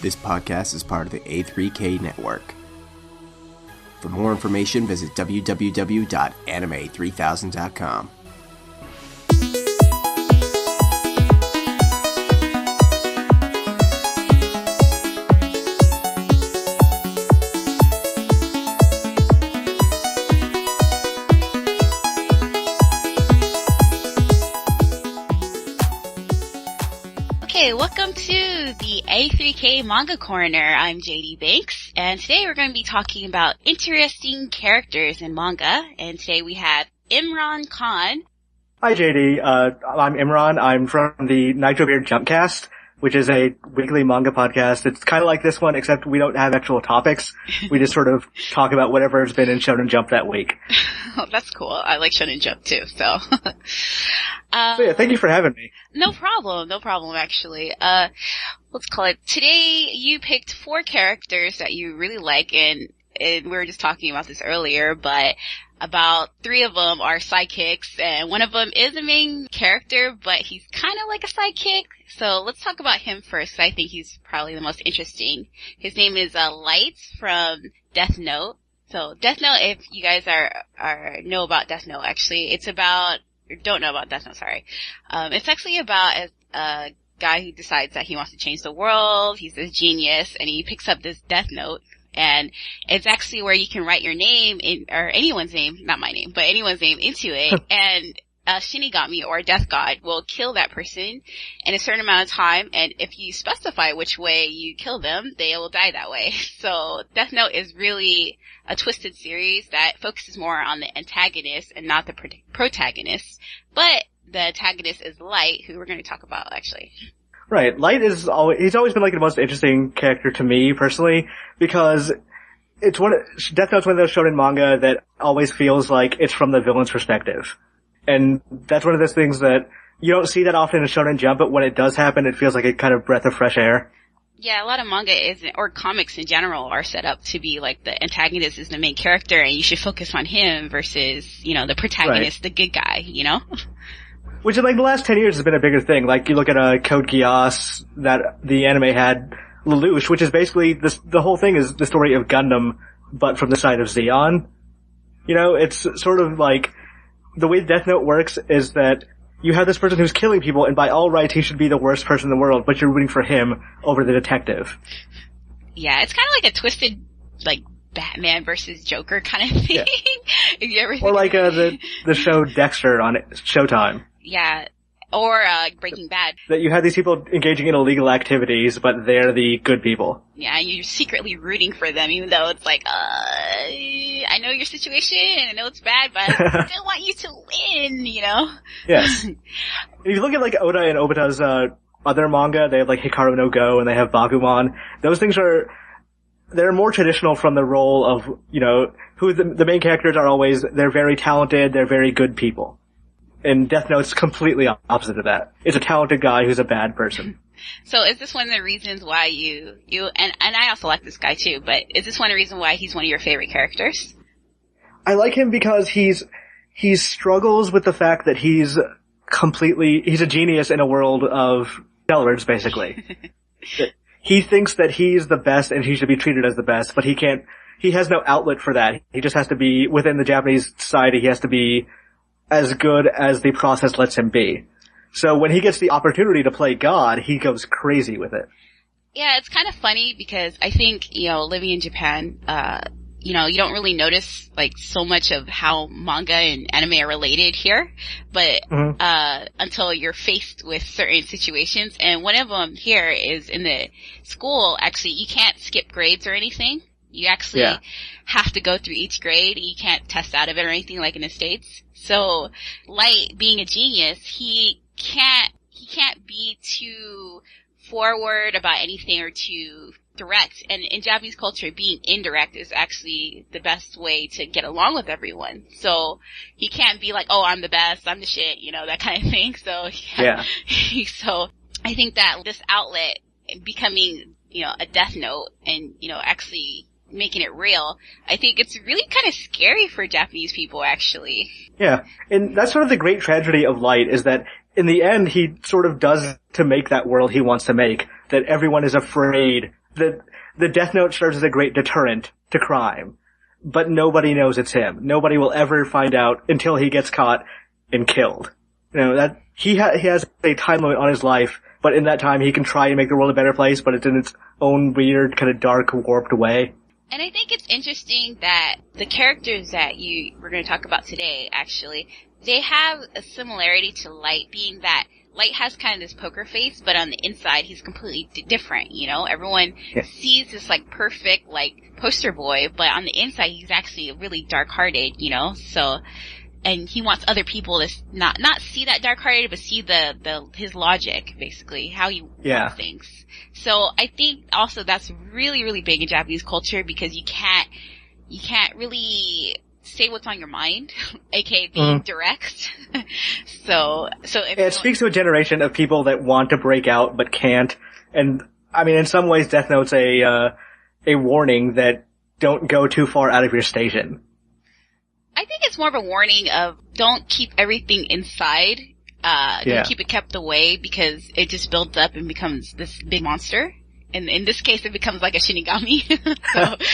This podcast is part of the A3K network. For more information, visit www.anime3000.com. Okay, welcome to the A3K Manga Corner. I'm JD Banks, and today we're going to be talking about interesting characters in manga. And today we have Imran Khan. Hi JD, I'm Imran. I'm from the Nitro Beard JumpCast, which is a weekly manga podcast. It's kind of like this one, except we don't have actual topics. We just sort of talk about whatever's been in Shonen Jump that week. Oh, that's cool. I like Shonen Jump too, so. So yeah, thank you for having me. No problem actually. Let's call it. Today you picked 4 characters that you really like, and we were just talking about this earlier, but about 3 of them are sidekicks, and one of them is a main character, but he's kind of like a sidekick. So let's talk about him first. I think he's probably the most interesting. His name is Light from Death Note. So Death Note, if you guys know about Death Note, actually, it's about, or don't know about Death Note, sorry. It's actually about a guy who decides that he wants to change the world. He's this genius, and he picks up this Death Note. And it's actually where you can write your name in, or anyone's name, not my name, but anyone's name into it. And Shinigami, or Death God, will kill that person in a certain amount of time. And if you specify which way you kill them, they will die that way. So Death Note is really a twisted series that focuses more on the antagonist and not the protagonist. But the antagonist is Light, who we're going to talk about actually. Right. Light he's always been like the most interesting character to me personally, because Death Note's one of those shonen manga that always feels like it's from the villain's perspective. And that's one of those things that you don't see that often in Shonen Jump, but when it does happen, it feels like a kind of breath of fresh air. Yeah, a lot of manga or comics in general are set up to be like the antagonist is the main character and you should focus on him versus, the protagonist, right, the good guy, Which in like the last 10 years has been a bigger thing. Like you look at Code Geass that the anime had Lelouch, which is basically the whole thing is the story of Gundam, but from the side of Zeon. It's sort of like the way Death Note works is that you have this person who's killing people, and by all rights he should be the worst person in the world, but you're rooting for him over the detective. Yeah, it's kind of like a twisted, like, Batman versus Joker kind of thing. Yeah. If you ever or like the show Dexter on Showtime. Yeah, or Breaking Bad. That you have these people engaging in illegal activities, but they're the good people. Yeah, and you're secretly rooting for them, even though it's like, I know your situation, and I know it's bad, but I still want you to win, Yes. If you look at like Oda and Obata's other manga, they have like Hikaru no Go, and they have Bagumon. Those things they're more traditional from the role of, who the main characters are always, they're very talented, they're very good people. And Death Note's completely opposite of that. It's a talented guy who's a bad person. So is this one of the reasons why you and I also like this guy too, but is this one of the reasons why he's one of your favorite characters? I like him because he struggles with the fact that he's a genius in a world of televisions, basically. He thinks that he's the best and he should be treated as the best, but he has no outlet for that. He just has to be, within the Japanese society, he has to be as good as the process lets him be. So when he gets the opportunity to play God, he goes crazy with it. Yeah, it's kind of funny because I think, living in Japan, you don't really notice like so much of how manga and anime are related here, but until you're faced with certain situations. And one of them here is in the school, actually, you can't skip grades or anything. You actually have to go through each grade. You can't test out of it or anything like in the States. So, Light, being a genius, he can't be too forward about anything or too direct. And in Japanese culture, being indirect is actually the best way to get along with everyone. So, he can't be like, oh, I'm the best, I'm the shit, that kind of thing. So, so, I think that this outlet becoming, a Death Note and, actually making it real, I think it's really kind of scary for Japanese people, actually. Yeah, and that's sort of the great tragedy of Light, is that in the end he sort of does to make that world he wants to make, that everyone is afraid the Death Note serves as a great deterrent to crime, but nobody knows it's him. Nobody will ever find out until he gets caught and killed. You know, that he has a time limit on his life, but in that time he can try and make the world a better place, but it's in its own weird, kind of dark, warped way. And I think it's interesting that the characters that we're going to talk about today, actually, they have a similarity to Light, being that Light has kind of this poker face, but on the inside he's completely different, you know? Everyone sees this, like, perfect, like, poster boy, but on the inside he's actually really dark-hearted, you know? So, and he wants other people to not see that dark-hearted, but see his logic, basically, how he wants things. So I think also that's really, really big in Japanese culture, because you can't really say what's on your mind, aka being direct. So it speaks to a generation of people that want to break out but can't. And I mean, in some ways, Death Note's a warning that don't go too far out of your station. I think it's more of a warning of don't keep everything inside. Don't keep it kept away, because it just builds up and becomes this big monster. And in this case, it becomes like a Shinigami.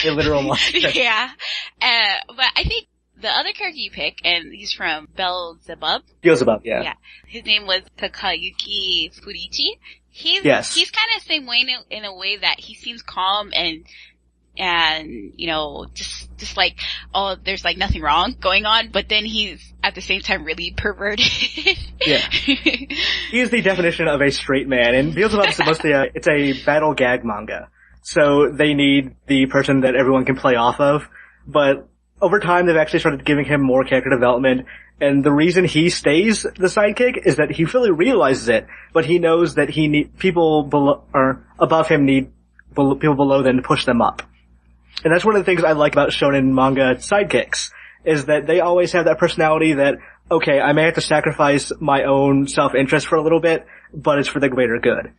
A literal monster. Yeah. But I think the other character you pick, and he's from Beelzebub. Beelzebub, yeah. Yeah. His name was Takayuki Furuichi. He's kind of the same way in a way that he seems calm and, you know, just like, oh, there's like nothing wrong going on, but then he's at the same time really perverted. Yeah. He is the definition of a straight man, and Beelzebub is mostly it's a battle gag manga. So they need the person that everyone can play off of, but over time they've actually started giving him more character development, and the reason he stays the sidekick is that he fully realizes it, but he knows that people above him need people below them to push them up. And that's one of the things I like about shonen manga sidekicks, is that they always have that personality that, okay, I may have to sacrifice my own self-interest for a little bit, but it's for the greater good.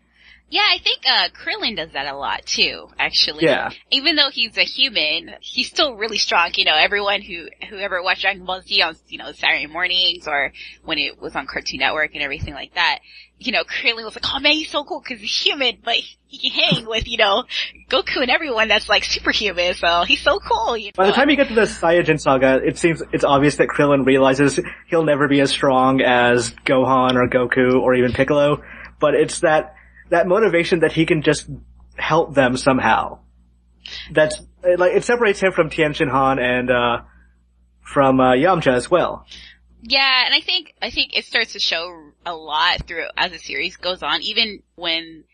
Yeah, I think Krillin does that a lot too, actually. Yeah. Even though he's a human, he's still really strong. You know, everyone who ever watched Dragon Ball Z on, you know, Saturday mornings or when it was on Cartoon Network and everything like that, you know, Krillin was like, oh man, he's so cool because he's human, but he can hang with, you know, Goku and everyone that's like superhuman, so he's so cool, you know? By the time you get to the Saiyajin saga, it's obvious that Krillin realizes he'll never be as strong as Gohan or Goku or even Piccolo, but it's that motivation that he can just help them somehow. That's, like, it separates him from Tien Shin Han and, from, Yamcha as well. Yeah, and I think it starts to show a lot through, as the series goes on, even when,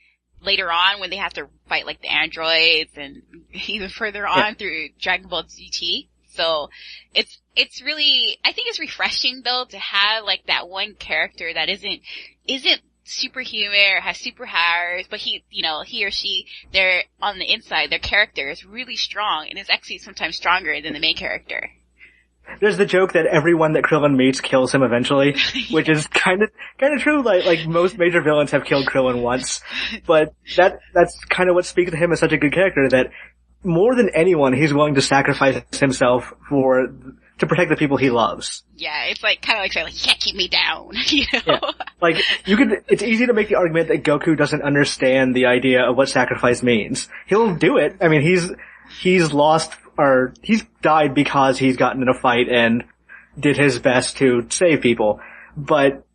later on, when they have to fight, like, the androids and even further on through Dragon Ball GT. So, it's really, I think it's refreshing though to have, like, that one character that isn't superhuman or has superpowers, but he or she, they're on the inside, their character is really strong and is actually sometimes stronger than the main character. There's the joke that everyone that Krillin meets kills him eventually, which is kind of true. Like most major villains have killed Krillin once, but that's kind of what speaks to him as such a good character, that more than anyone, he's willing to sacrifice himself to protect the people he loves. Yeah, it's like kind of like saying, like, you can't keep me down, you know? Yeah. Like, it's easy to make the argument that Goku doesn't understand the idea of what sacrifice means. He'll do it. I mean, he's died because he's gotten in a fight and did his best to save people. But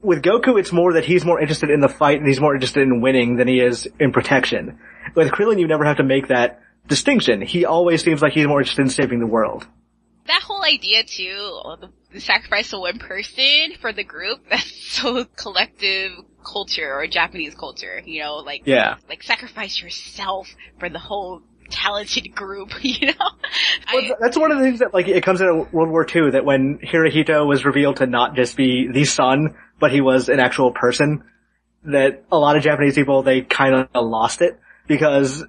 with Goku, it's more that he's more interested in the fight and he's more interested in winning than he is in protection. With Krillin, you never have to make that distinction. He always seems like he's more interested in saving the world. That whole idea too, the sacrifice of one person for the group, that's so collective culture or Japanese culture, you know, like sacrifice yourself for the whole talented group, you know? Well, that's one of the things that, like, it comes out of World War II, that when Hirohito was revealed to not just be the son, but he was an actual person, that a lot of Japanese people, they kind of lost it, because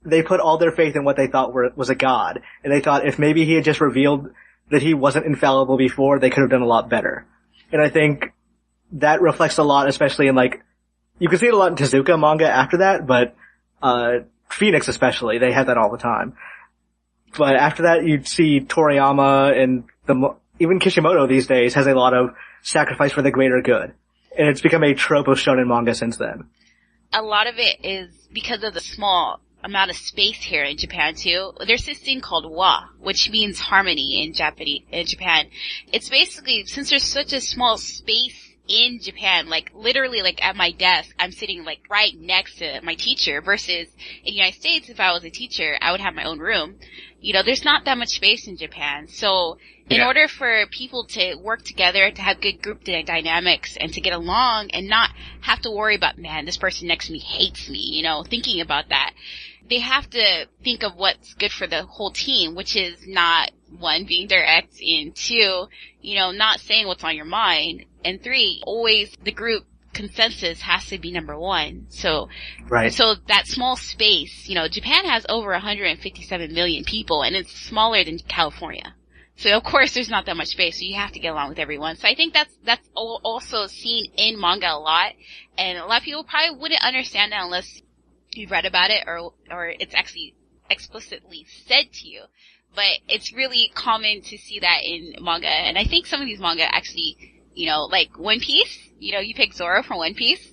they put all their faith in what they thought was a god, and they thought if maybe he had just revealed that he wasn't infallible before, they could have done a lot better. And I think that reflects a lot, especially in, like, you can see it a lot in Tezuka manga after that, but Phoenix especially, they had that all the time. But after that, you'd see Toriyama and even Kishimoto these days has a lot of sacrifice for the greater good. And it's become a trope of shonen manga since then. A lot of it is because of the small amount of space here in Japan too. There's this thing called wa, which means harmony in Japan. It's basically, since there's such a small space in Japan, like literally like at my desk, I'm sitting like right next to my teacher, versus in the United States, if I was a teacher, I would have my own room. You know, there's not that much space in Japan. So in order for people to work together, to have good group dynamics and to get along and not have to worry about, man, this person next to me hates me, you know, thinking about that, they have to think of what's good for the whole team, which is not, one, being direct, and two, you know, not saying what's on your mind, and three, always the group consensus has to be number one. So, so that small space, you know, Japan has over 157 million people, and it's smaller than California. So of course there's not that much space, so you have to get along with everyone. So I think that's also seen in manga a lot, and a lot of people probably wouldn't understand that unless you've read about it or it's actually explicitly said to you. But it's really common to see that in manga, and I think some of these manga actually, you know, like One Piece, you know, you pick Zorro from One Piece.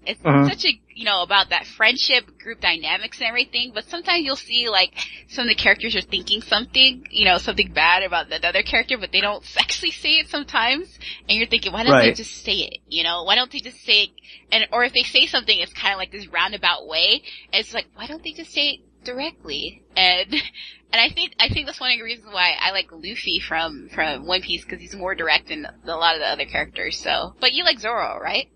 It's such a, you know, about that friendship, group dynamics and everything, but sometimes you'll see like some of the characters are thinking something, you know, something bad about the other character, but they don't actually say it sometimes, and you're thinking, why don't they just say it, you know? Why don't they just say it? And, or if they say something, it's kind of like this roundabout way, and it's like, why don't they just say it directly? And I think that's one of the reasons why I like Luffy from One Piece, because he's more direct than a lot of the other characters. So, but you like Zorro, right?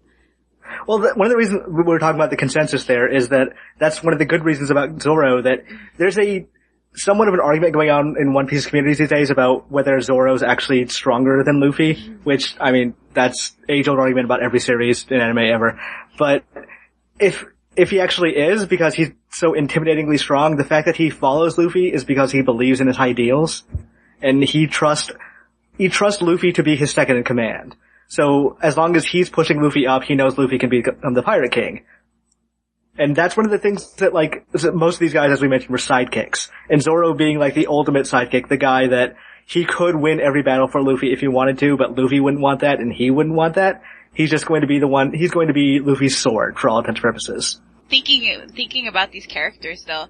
Well, one of the reasons we were talking about the consensus there is that that's one of the good reasons about Zorro, that there's somewhat of an argument going on in One Piece communities these days about whether Zorro's actually stronger than Luffy, which, I mean, that's age-old argument about every series in anime ever. But if he actually is, because he's so intimidatingly strong, the fact that he follows Luffy is because he believes in his ideals, and he trusts Luffy to be his second in command. So as long as he's pushing Luffy up, he knows Luffy can become the Pirate King. And that's one of the things that, like, most of these guys, as we mentioned, were sidekicks. And Zorro being like the ultimate sidekick, the guy that he could win every battle for Luffy if he wanted to, but Luffy wouldn't want that and he wouldn't want that. He's just going to be he's going to be Luffy's sword for all intents and purposes. Thinking about these characters though,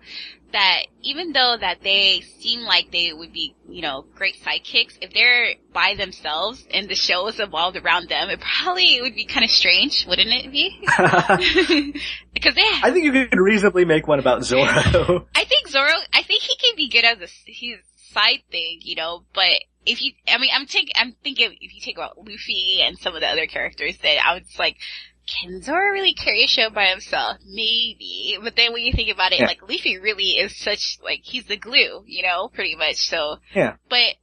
that even though that they seem like they would be, you know, great sidekicks, if they're by themselves and the show is evolved around them, it probably would be kind of strange, wouldn't it be? Because I think you could reasonably make one about Zorro. I think he can be good as his side thing, you know, but I'm thinking if you take about Luffy and some of the other characters, then I was like, can Zorro really carry a show by himself? Maybe. But then when you think about it, like, Luffy really is such, like, he's the glue, you know, pretty much, so. Yeah. But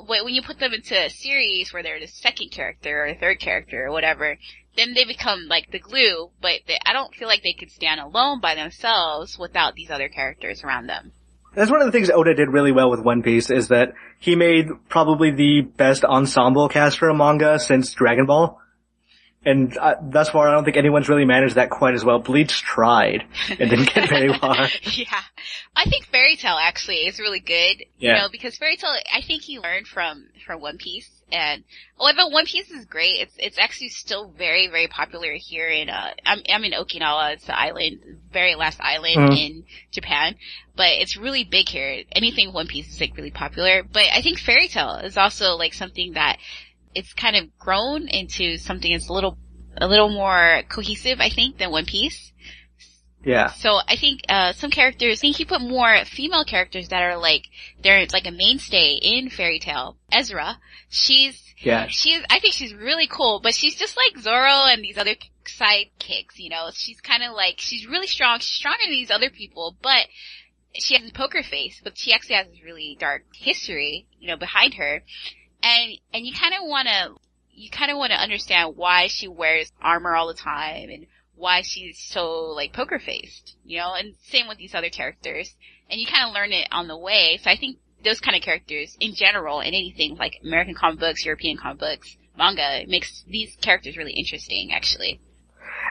when you put them into a series where they're the second character or the third character or whatever, then they become, like, the glue, but I don't feel like they could stand alone by themselves without these other characters around them. That's one of the things Oda did really well with One Piece, is that he made probably the best ensemble cast for a manga since Dragon Ball. And thus far, I don't think anyone's really managed that quite as well. Bleach tried and didn't get very far. Yeah. I think Fairy Tail actually is really good. You know, because Fairy Tail, I think he learned from One Piece. And although One Piece is great, it's actually still very, very popular here in, I'm in Okinawa. It's the island, very last island in Japan. But it's really big here. Anything One Piece is like really popular. But I think Fairy Tail is also like something that it's kind of grown into something that's a little more cohesive, I think, than One Piece. Yeah. So I think, some characters, I think he put more female characters that are like, they're like a mainstay in Fairy Tail. Ezra, I think she's really cool, but she's just like Zorro and these other sidekicks, you know? She's kind of like, she's really strong, she's stronger than these other people, but she has a poker face, but she actually has this really dark history, you know, behind her. And you kind of want to understand why she wears armor all the time and why she's so, like, poker faced, you know, and same with these other characters. And you kind of learn it on the way. So I think those kind of characters in general, in anything like American comic books, European comic books, manga, it makes these characters really interesting, actually.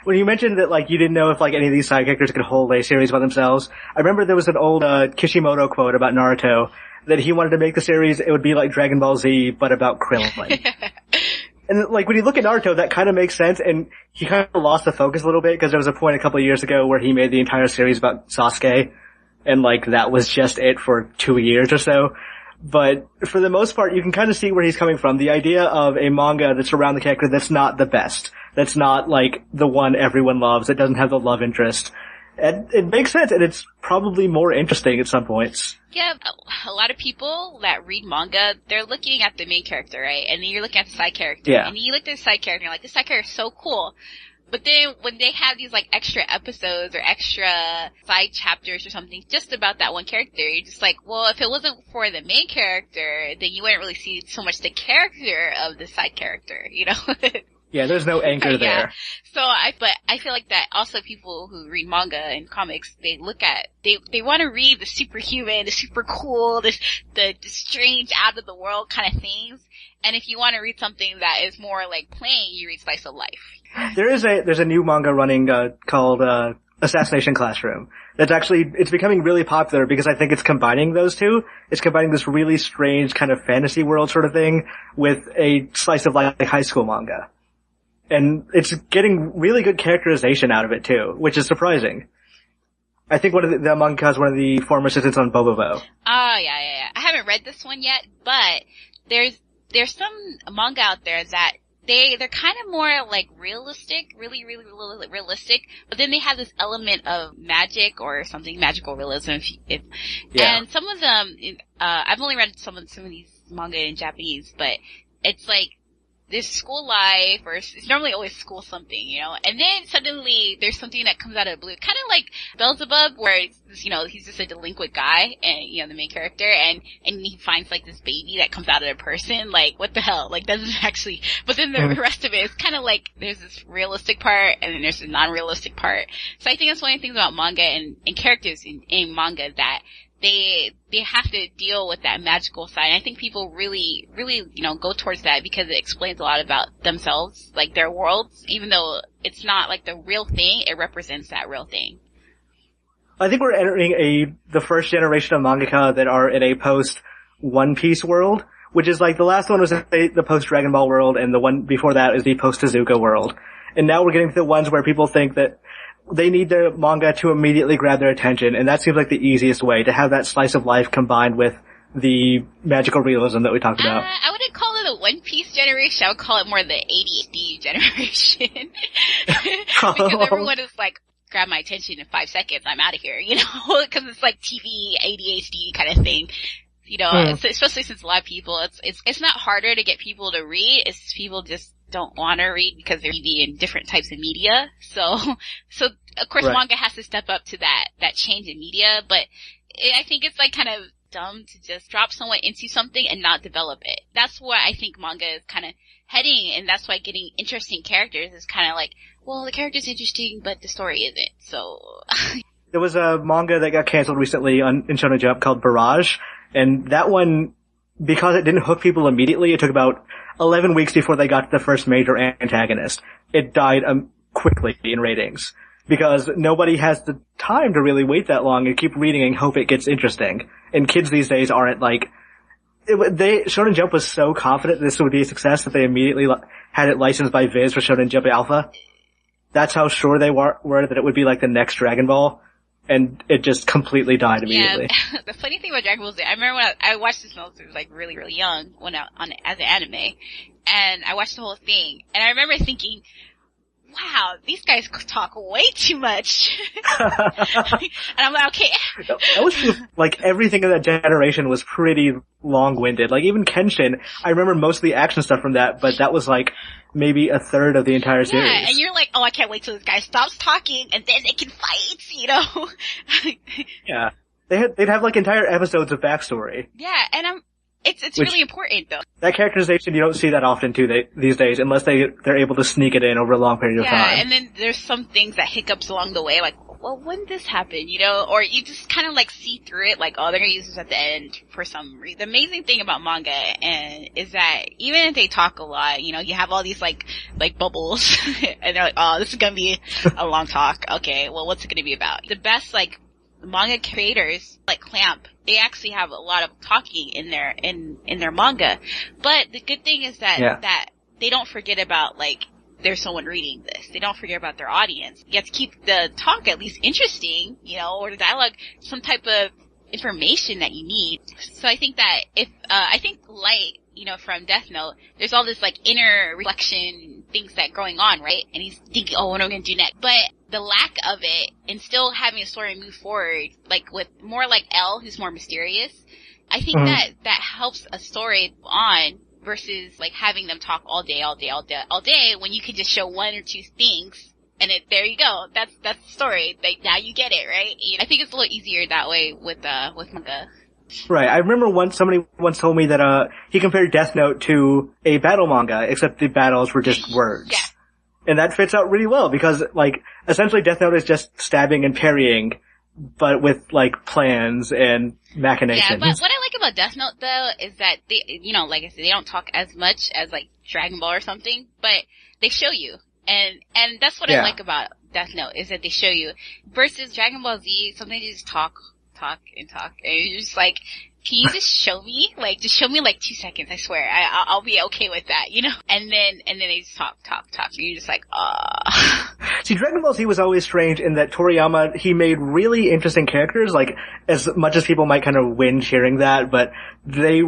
When you mentioned that, like, you didn't know if, like, any of these side characters could hold a series by themselves, I remember there was an old, Kishimoto quote about Naruto, that he wanted to make the series, it would be like Dragon Ball Z, but about Krillin. And, like, when you look at Naruto, that kind of makes sense, and he kind of lost the focus a little bit, because there was a point a couple of years ago where he made the entire series about Sasuke, and like that was just it for 2 years or so. But for the most part, you can kind of see where he's coming from. The idea of a manga that's around the character that's not the best, that's not like the one everyone loves, that doesn't have the love interest. And it makes sense, and it's probably more interesting at some points. Yeah, a lot of people that read manga, they're looking at the main character, right? And then you're looking at the side character. Yeah. And you look at the side character and you're like, this side character is so cool. But then when they have these like extra episodes or extra side chapters or something just about that one character, you're just like, well, if it wasn't for the main character, then you wouldn't really see so much the character of the side character, you know? Yeah, there's no anchor there. So but I feel like that also people who read manga and comics, they look at, they want to read the superhuman, the super cool, the strange out of the world kind of things. And if you want to read something that is more like plain, you read slice of life. There's a new manga running, called, Assassination Classroom. It's becoming really popular because I think it's combining those two. It's combining this really strange kind of fantasy world sort of thing with a slice of life high school manga. And it's getting really good characterization out of it too, which is surprising. I think one of the manga is one of the former assistants on Bobobo. Oh, yeah. I haven't read this one yet, but there's some manga out there that they're kind of more like realistic, really realistic, but then they have this element of magic or something, magical realism. And some of them, I've only read some of these manga in Japanese, but it's like, there's school life, or it's normally always school something, you know, and then suddenly there's something that comes out of the blue, kind of like Beelzebub, where it's, you know, he's just a delinquent guy, and, you know, the main character, and he finds like this baby that comes out of a person, like, what the hell, like, doesn't actually, but then the rest of it is kind of like, there's this realistic part, and then there's a non-realistic part. So I think that's one of the things about manga and characters in manga, that they have to deal with that magical side. I think people really, you know, go towards that because it explains a lot about themselves, like their worlds, even though it's not like the real thing, it represents that real thing. I think we're entering the first generation of mangaka that are in a post One Piece world, which is like the last one was the post Dragon Ball world, and the one before that is the post Tezuka world. And now we're getting to the ones where people think that they need their manga to immediately grab their attention, and that seems like the easiest way, to have that slice of life combined with the magical realism that we talked about. I wouldn't call it a One Piece generation, I would call it more the ADHD generation. Because everyone is like, grab my attention in 5 seconds, I'm out of here, you know? Because it's like TV, ADHD kind of thing. You know, especially since a lot of people, it's not harder to get people to read, it's people just don't want to read because they're reading in different types of media. So of course manga has to step up to that change in media, but I think it's like kind of dumb to just drop someone into something and not develop it. That's why I think manga is kind of heading, and that's why getting interesting characters is kind of like, well, the character's interesting, but the story isn't, so. There was a manga that got canceled recently in Shonen Jump called Barrage, and that one, because it didn't hook people immediately, it took about 11 weeks before they got to the first major antagonist. It died quickly in ratings, because nobody has the time to really wait that long and keep reading and hope it gets interesting. And kids these days aren't like, Shonen Jump was so confident this would be a success that they immediately had it licensed by Viz for Shonen Jump Alpha. That's how sure they were that it would be like the next Dragon Ball. And it just completely died immediately. Yeah, the funny thing about Dragon Ball Z, I remember when I watched this when I was like really, really young, as an anime, and I watched the whole thing, and I remember thinking, wow, these guys talk way too much. And I'm like, okay. That was like everything in that generation was pretty long-winded. Like even Kenshin, I remember most of the action stuff from that, but that was like maybe a third of the entire series. Yeah, and you're like, oh, I can't wait till this guy stops talking and then they can fight, you know? Yeah. They'd have like entire episodes of backstory. Yeah, and it's really important though. That characterization you don't see that often too these days, unless they're able to sneak it in over a long period of time. Yeah, and then there's some things that hiccups along the way, like, well, when did this happen, you know? Or you just kind of like see through it, like, oh, they're gonna use this at the end for some reason. The amazing thing about manga is that even if they talk a lot, you know, you have all these like bubbles, and they're like, oh, this is gonna be a long talk. Okay, well, what's it gonna be about? The best like manga creators, like Clamp, they actually have a lot of talking in their manga. But the good thing is that they don't forget about like there's someone reading this. They don't forget about their audience. You have to keep the talk at least interesting, you know, or the dialogue, some type of information that you need. So I think that I think Light, you know, from Death Note, there's all this like inner reflection things that going on, right? And he's thinking, oh, what am I going to do next? But the lack of it and still having a story move forward, like with more like L, who's more mysterious, I think that helps a story on versus like having them talk all day when you could just show one or two things. And there you go. That's the story. Like, now you get it, right? I think it's a little easier that way with manga. Right. I remember somebody once told me that, he compared Death Note to a battle manga, except the battles were just words. Yeah. And that fits out really well because, like, essentially Death Note is just stabbing and parrying, but with, like, plans and machinations. Yeah, but what I like about Death Note, though, is that they, you know, like I said, they don't talk as much as, like, Dragon Ball or something, but they show you. And that's what I like about Death Note, is that they show you. Versus Dragon Ball Z, sometimes you just talk, and you're just like, can you just show me? Like, just show me like 2 seconds, I swear. I'll be okay with that, you know? And then they just talk, and you're just like, See, Dragon Ball Z was always strange in that Toriyama, he made really interesting characters, like, as much as people might kind of whinge hearing that, but they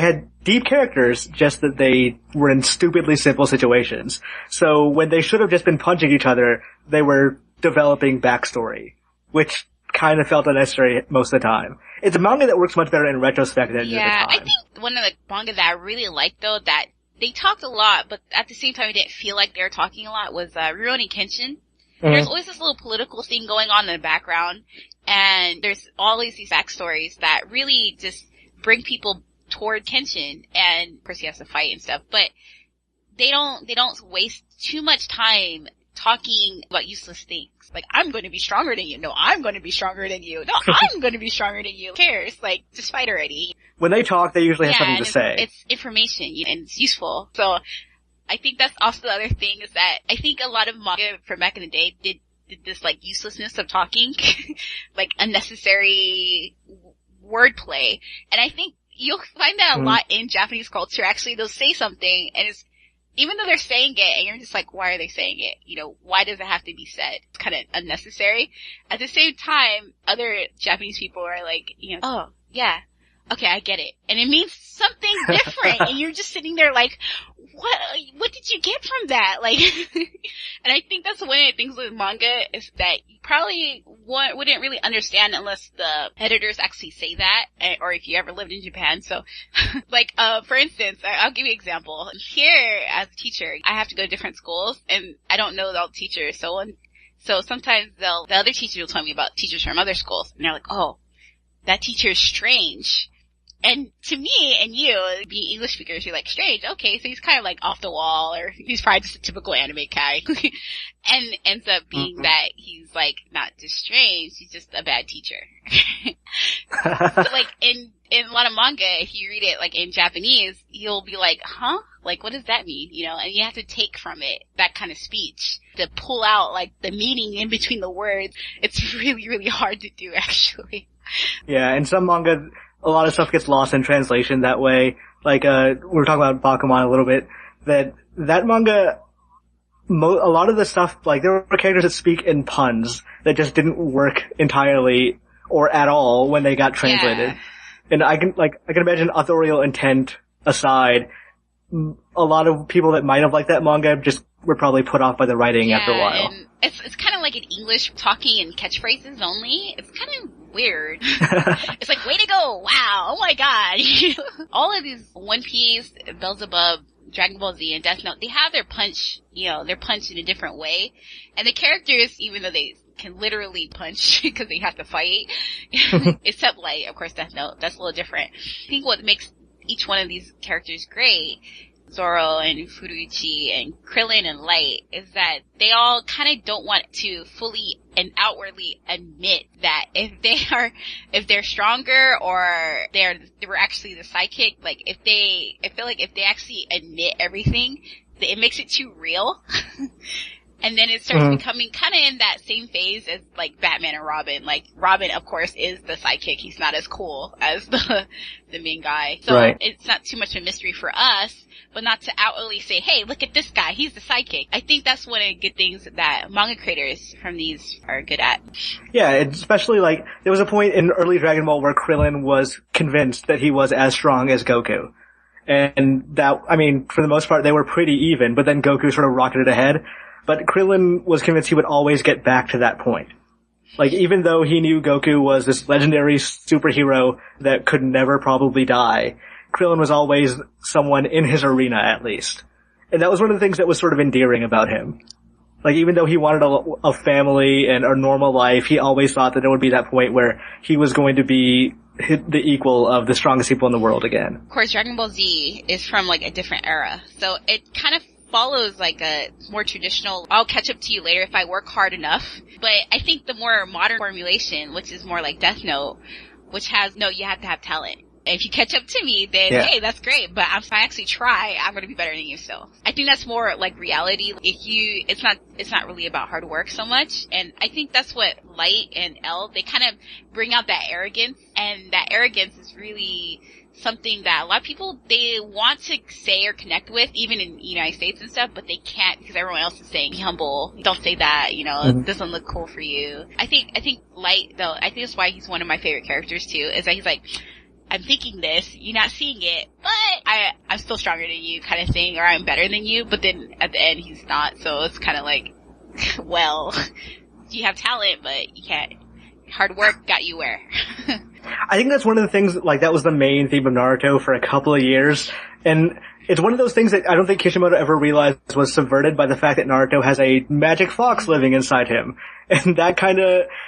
had deep characters, just that they were in stupidly simple situations. So when they should have just been punching each other, they were developing backstory, which kind of felt unnecessary most of the time. It's a manga that works much better in retrospect than at the time. Yeah, I think one of the manga that I really liked, though, that they talked a lot, but at the same time it didn't feel like they were talking a lot, was Rurouni Kenshin. There's always this little political thing going on in the background, and there's always these backstories that really just bring people toward Kenshin, and of course he has to fight and stuff, but they don't waste too much time talking about useless things. Like, I'm going to be stronger than you. No, I'm going to be stronger than you. No, I'm going to be stronger than you. Who cares? Like, just fight already. When they talk, they usually have something to say. It's information, and it's useful. So, I think that's also the other thing, is that I think a lot of manga from back in the day did this, like, uselessness of talking, like, unnecessary wordplay. And I think you'll find that a lot in Japanese culture. Actually, they'll say something, and it's, even though they're saying it, and you're just like, why are they saying it? You know, why does it have to be said? It's kind of unnecessary. At the same time, other Japanese people are like, you know, oh, yeah, okay, I get it. And it means something different, and you're just sitting there like, what did you get from that? Like, and I think that's one of the things with manga, is that you probably wouldn't really understand unless the editors actually say that, or if you ever lived in Japan. So, like, for instance, I'll give you an example. Here, as a teacher, I have to go to different schools, and I don't know all the teachers, so sometimes the other teachers will tell me about teachers from other schools, and they're like, oh, that teacher is strange. And to me and you, being English speakers, you're like, strange, okay, so he's kind of like off the wall, or he's probably just a typical anime guy. And ends up being that he's like not just strange, he's just a bad teacher. So like in a lot of manga, if you read it like in Japanese, you'll be like, huh? Like, what does that mean? You know, and you have to take from it that kind of speech to pull out like the meaning in between the words. It's really, really hard to do, actually. Yeah, in some manga, a lot of stuff gets lost in translation that way. Like, we were talking about Bakuman a little bit, that manga, a lot of the stuff, like, there were characters that speak in puns that just didn't work entirely or at all when they got translated. Yeah. And I can imagine authorial intent aside, a lot of people that might have liked that manga just were probably put off by the writing after a while. And it's kind of like in English, talking in catchphrases only. It's kind of weird. It's like, way to go! Wow! Oh my god! All of these One Piece, Beelzebub, Dragon Ball Z, and Death Note, they have their punch, you know, they're punched in a different way. And the characters, even though they can literally punch because they have to fight, except Light, of course, Death Note, that's a little different. I think what makes each one of these characters great, Zorro and Furuichi and Krillin and Light, is that they all kind of don't want to fully and outwardly admit that if they're stronger or they were actually the sidekick, like I feel like if they actually admit everything, it makes it too real. And then it starts becoming kind of in that same phase as like Batman and Robin. Like Robin, of course, is the sidekick. He's not as cool as the main guy. So It's not too much of a mystery for us. but not to outwardly say, hey, look at this guy, he's the sidekick. I think that's one of the good things that manga creators from these are good at. Yeah, especially like, there was a point in early Dragon Ball where Krillin was convinced that he was as strong as Goku. And that, I mean, for the most part, they were pretty even, but then Goku sort of rocketed ahead. But Krillin was convinced he would always get back to that point. Like, even though he knew Goku was this legendary superhero that could never probably die, Krillin was always someone in his arena, at least. And that was one of the things that was sort of endearing about him. Like, even though he wanted a family and a normal life, he always thought that there would be that point where he was going to be the equal of the strongest people in the world again. Of course, Dragon Ball Z is from, like, a different era. So it kind of follows, like, a more traditional, I'll catch up to you later if I work hard enough. But I think the more modern formulation, which is more like Death Note, which has, no, you have to have talent. If you catch up to me, then hey, that's great. But if I actually try, I'm gonna be better than you still. I think that's more like reality. It's not really about hard work so much. And I think that's what Light and L, they kind of bring out that arrogance. And that arrogance is really something that a lot of people, they want to say or connect with, even in the United States and stuff, but they can't because everyone else is saying, be humble, don't say that, it doesn't look cool for you. I think Light, though, I think that's why he's one of my favorite characters too, is that he's like, I'm thinking this, you're not seeing it, but I'm still stronger than you kind of thing, or I'm better than you, but then at the end he's not, so it's kind of like, well, you have talent, but you can't. Hard work got you where. I think that's one of the things, like, that was the main theme of Naruto for a couple of years, and it's one of those things that I don't think Kishimoto ever realized was subverted by the fact that Naruto has a magic fox living inside him. And that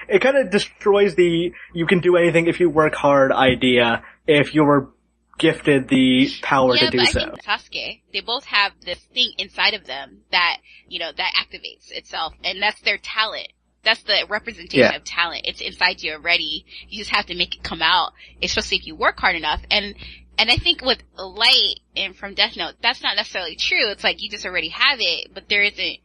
it kind of destroys the you can do anything if you work hard idea if you were gifted the power to do so. Yeah, but I think Sasuke, they both have this thing inside of them that, that activates itself, and that's their talent. That's the representation of talent. It's inside you already. You just have to make it come out, especially if you work hard enough. And I think with Light and from Death Note, that's not necessarily true. It's like you just already have it, but there isn't.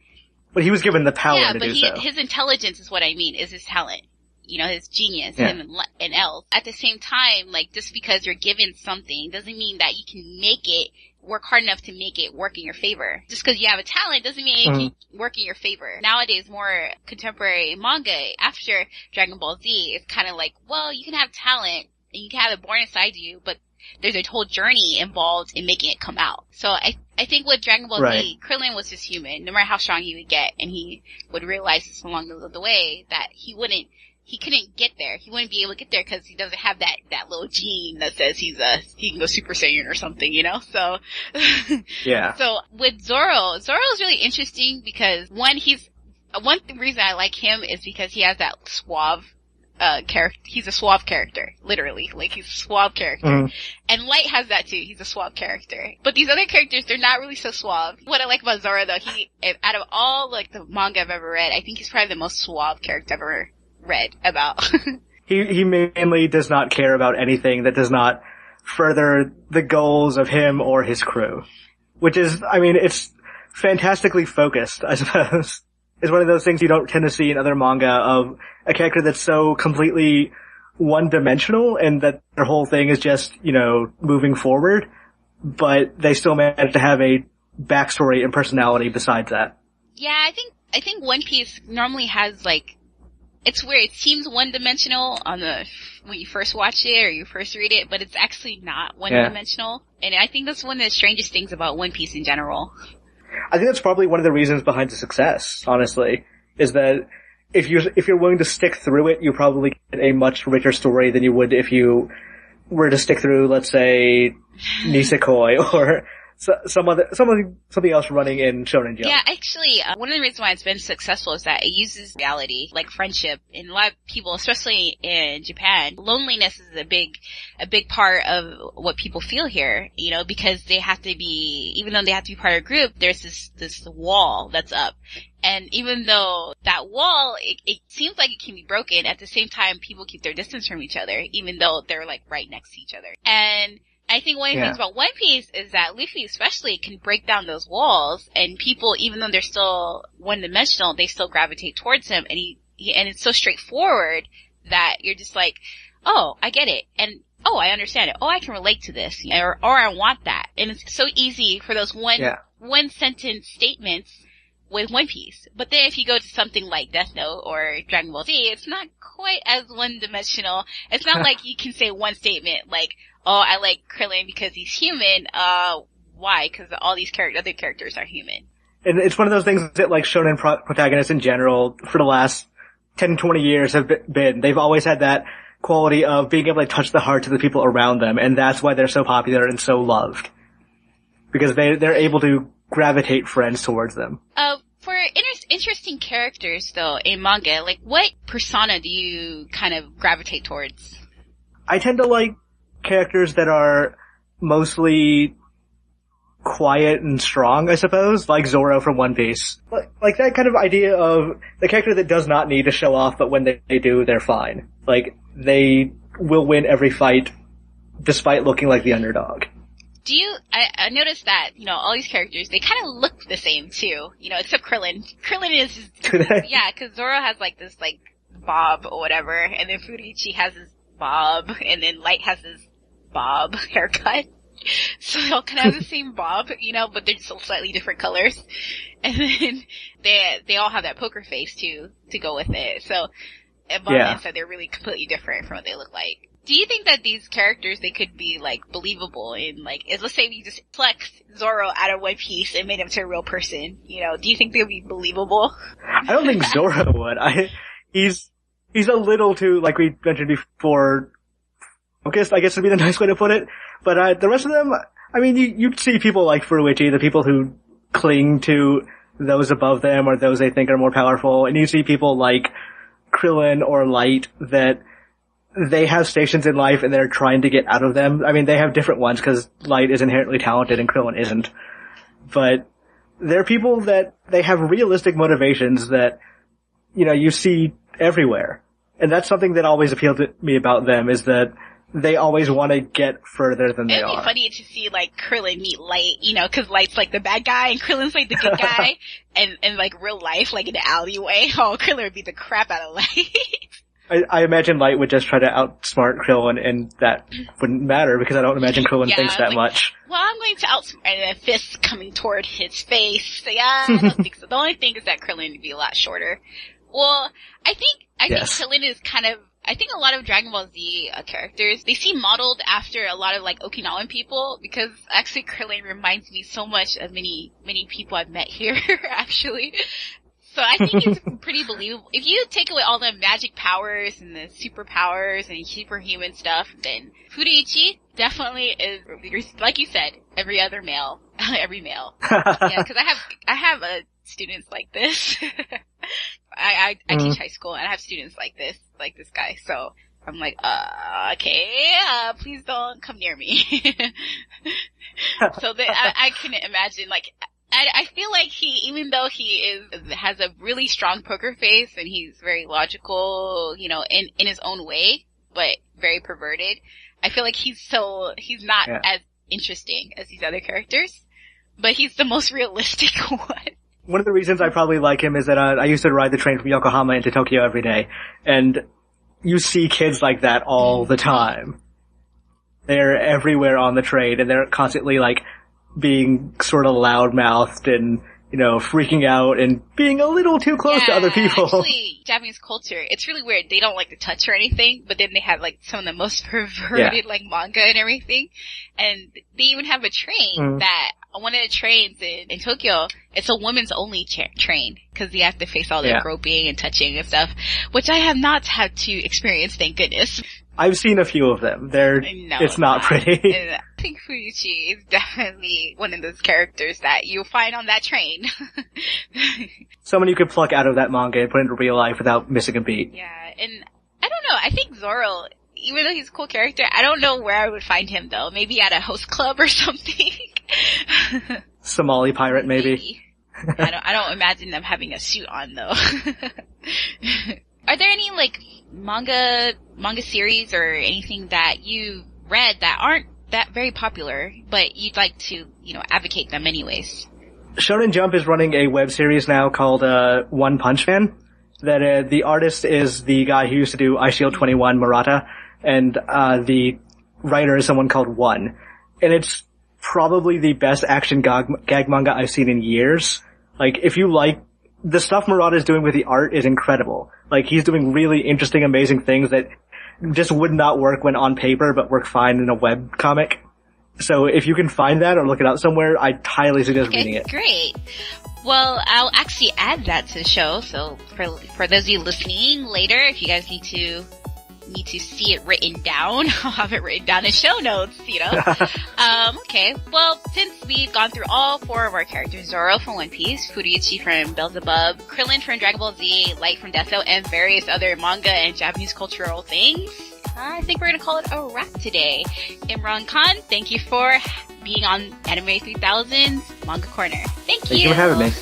But he was given the power to do so. Yeah, but his intelligence is what I mean, is his talent. His genius, him and else. At the same time, like, just because you're given something doesn't mean that you can make it, work hard enough to make it work in your favor. Just because you have a talent doesn't mean it can work in your favor. Nowadays, more contemporary manga, after Dragon Ball Z, is kind of like, well, you can have talent, and you can have it born inside you, but there's a whole journey involved in making it come out. So I think with Dragon Ball Z, Krillin was just human, no matter how strong he would get, and he would realize this along the way that he couldn't get there. He wouldn't be able to get there because he doesn't have that little gene that says he can go Super Saiyan or something, So, yeah. So with Zorro is really interesting because one reason I like him is because he has that suave character. He's a suave character, literally. Like, he's a suave character. And Light has that too. He's a suave character. But these other characters, they're not really so suave. What I like about Zorro, though, out of all, like, the manga I've ever read, I think he's probably the most suave character I've ever read about. He mainly does not care about anything that does not further the goals of him or his crew. Which is, I mean, it's fantastically focused, I suppose. It's one of those things you don't tend to see in other manga of a character that's so completely one-dimensional and that their whole thing is just, moving forward, but they still manage to have a backstory and personality besides that. Yeah, I think One Piece normally has, like, it's weird. It seems one-dimensional when you first watch it or you first read it, but it's actually not one-dimensional. Yeah. And I think that's one of the strangest things about One Piece in general. I think that's probably one of the reasons behind the success, honestly, is that if you're willing to stick through it, you probably get a much richer story than you would if you were to stick through, let's say, Nisekoi or something else running in Shonen Jump. Yeah, actually, one of the reasons why it's been successful is that it uses reality, like friendship. And a lot of people, especially in Japan, loneliness is a big part of what people feel here, because they have to be, even though they have to be part of a group, there's this wall that's up. And even though that wall, it seems like it can be broken, at the same time, people keep their distance from each other, even though they're, like, right next to each other. And I think one of the things about One Piece is that Luffy especially can break down those walls, and people, even though they're still one-dimensional, they still gravitate towards him, and and it's so straightforward that you're just like, oh, I get it. And oh, I understand it. Oh, I can relate to this. Or I want that. And it's so easy for those one sentence statements with One Piece. But then if you go to something like Death Note or Dragon Ball Z, it's not quite as one-dimensional. It's not like you can say one statement like, oh, I like Krillin because he's human. Why? Because all these other characters are human. And it's one of those things that, like, shonen protagonists in general, for the last 10, 20 years have been. They've always had that quality of being able to touch the hearts of the people around them, and that's why they're so popular and so loved. Because they're able to gravitate friends towards them. For interesting characters, though, in manga, like, what persona do you kind of gravitate towards? I tend to like characters that are mostly quiet and strong, I suppose, like Zorro from One Piece. Like that kind of idea of the character that does not need to show off, but when they do, they're fine. Like, they will win every fight despite looking like the underdog. I noticed that, all these characters, they kind of look the same too, except Krillin. Krillin is yeah, cause Zorro has like this like bob or whatever, and then Furuichi has his bob, and then Light has his bob haircut. So they all kind of have the same bob, but they're just slightly different colors. And then they all have that poker face too, to go with it. So, so they're really completely different from what they look like. Do you think that these characters, they could be, like, believable in, like, let's say we just plucked Zorro out of One Piece and made him to a real person, do you think they would be believable? I don't think Zorro would. He's a little too, like we mentioned before, focused, I guess would be the nice way to put it. But, the rest of them, I mean, you see people like Furuichi, the people who cling to those above them or those they think are more powerful, and you see people like Krillin or Light that they have stations in life and they're trying to get out of them. I mean, they have different ones because Light is inherently talented and Krillin isn't. But they're people that they have realistic motivations that, you see everywhere. And that's something that always appealed to me about them, is that they always want to get further than they are. It'd be funny to see, like, Krillin meet Light, cause Light's like the bad guy and Krillin's like the good guy. and like real life, like in the alleyway, Krillin would beat the crap out of Light. I imagine Light would just try to outsmart Krillin, and that wouldn't matter because I don't imagine Krillin thinks that much. Well, I'm going to outsmart, and a fist coming toward his face. So yeah, I don't think so. The only thing is that Krillin would be a lot shorter. Well, I think Krillin is kind of, I think a lot of Dragon Ball Z characters, they seem modeled after a lot of like Okinawan people, because actually Krillin reminds me so much of many people I've met here, actually. So I think it's pretty believable. If you take away all the magic powers and the superpowers and superhuman stuff, then Furuichi definitely is, like you said, every male. Yeah, cause I have students like this. I teach high school and I have students like this guy. So I'm like, okay, please don't come near me. So I couldn't imagine, like, I feel like even though he has a really strong poker face and he's very logical, in his own way, but very perverted, I feel like he's not as interesting as these other characters, but he's the most realistic one. One of the reasons I probably like him is that I used to ride the train from Yokohama into Tokyo every day, and you see kids like that all the time. They're everywhere on the train, and they're constantly like being sort of loud-mouthed and, freaking out and being a little too close to other people. Actually, Japanese culture, it's really weird. They don't like to touch or anything, but then they have like some of the most perverted like manga and everything. And they even have a train that, one of the trains in Tokyo, it's a women's only train, because you have to face all the groping and touching and stuff, which I have not had to experience, thank goodness. I've seen a few of them. It's not pretty. I think Furuichi is definitely one of those characters that you'll find on that train. Someone you could pluck out of that manga and put into real life without missing a beat. Yeah, and I don't know, I think Zorro, even though he's a cool character, I don't know where I would find him though. Maybe at a host club or something. Somali pirate, maybe. I don't imagine them having a suit on though. Are there any like manga series or anything that you read that aren't that very popular, but you'd like to, advocate them anyways? Shonen Jump is running a web series now called One Punch Man. That the artist is the guy who used to do Eyeshield 21, Murata, and the writer is someone called One, and it's probably the best action gag manga I've seen in years. Like, if you like, the stuff Murata is doing with the art is incredible. Like, he's doing really interesting, amazing things that just would not work when on paper, but work fine in a web comic. So if you can find that or look it up somewhere, I highly suggest reading it. Great. Well, I'll actually add that to the show, so for those of you listening later, if you guys need to see it written down, I'll have it written down in show notes, you know. Okay, well, since we've gone through all 4 of our characters, Zorro from One Piece, Furuichi from Beelzebub, Krillin from Dragon Ball Z, Light from Death Note, and various other manga and Japanese cultural things, I think we're gonna call it a wrap today. Imran Khan, thank you for being on Anime 3000's Manga Corner. Thank you. Thank you for having me.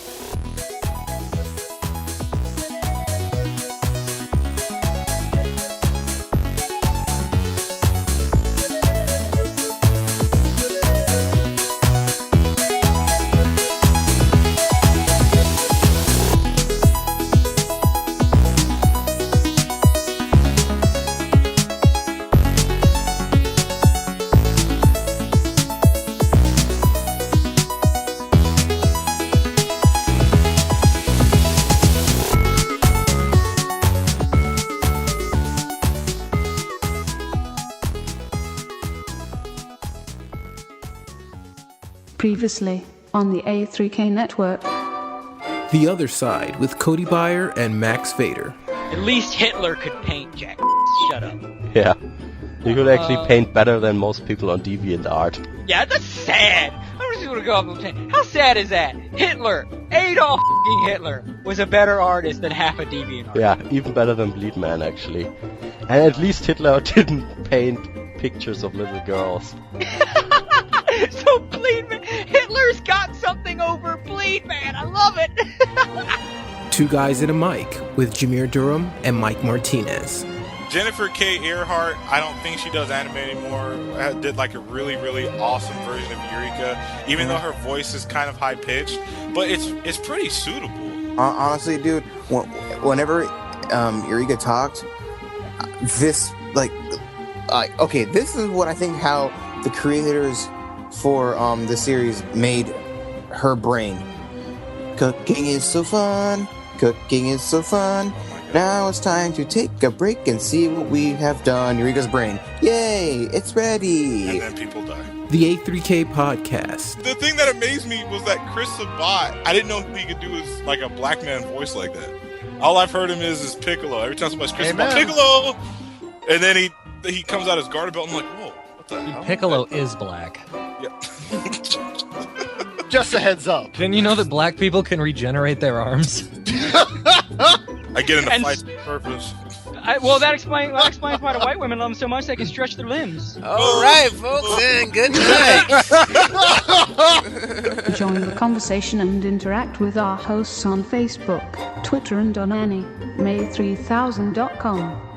Previously on the A3K network. The Other Side with Cody Beyer and Max Vader. At least Hitler could paint, Jack. Shut up. Yeah. You could actually paint better than most people on DeviantArt. Yeah, that's sad. I'm just gonna go up and say, how sad is that? Hitler, Adolf f***ing Hitler, was a better artist than half a DeviantArt. Yeah, even better than Bleedman, actually. And at least Hitler didn't paint pictures of little girls. So Bleedman, Hitler's got something over Bleedman. I love it. Two Guys and a Mic with Jameer Durham and Mike Martinez. Jennifer K. Earhart, I don't think she does anime anymore. Did like a really, really awesome version of Eureka, even though her voice is kind of high pitched, but it's pretty suitable. Honestly, dude, whenever Eureka talked, this okay, this is what I think how the creators for the series made her brain. Cooking is so fun. Cooking is so fun. Now it's time to take a break and see what we have done. Eureka's brain. Yay, it's ready. And then people die. The A3K podcast. The thing that amazed me was that Chris Sabat, I didn't know he could do his like a black man voice like that. All I've heard him is Piccolo. Every time somebody's Chris Sabat, Piccolo! And then he comes out his garter belt and I'm like, whoa, what the hell? Piccolo is black. Yeah. Just a heads up. Didn't you know that black people can regenerate their arms? I get into fights on purpose. Well, that explains why the white women love them so much they can stretch their limbs. All right, folks, and good night. Join the conversation and interact with our hosts on Facebook, Twitter, and on AnyMay3000.com.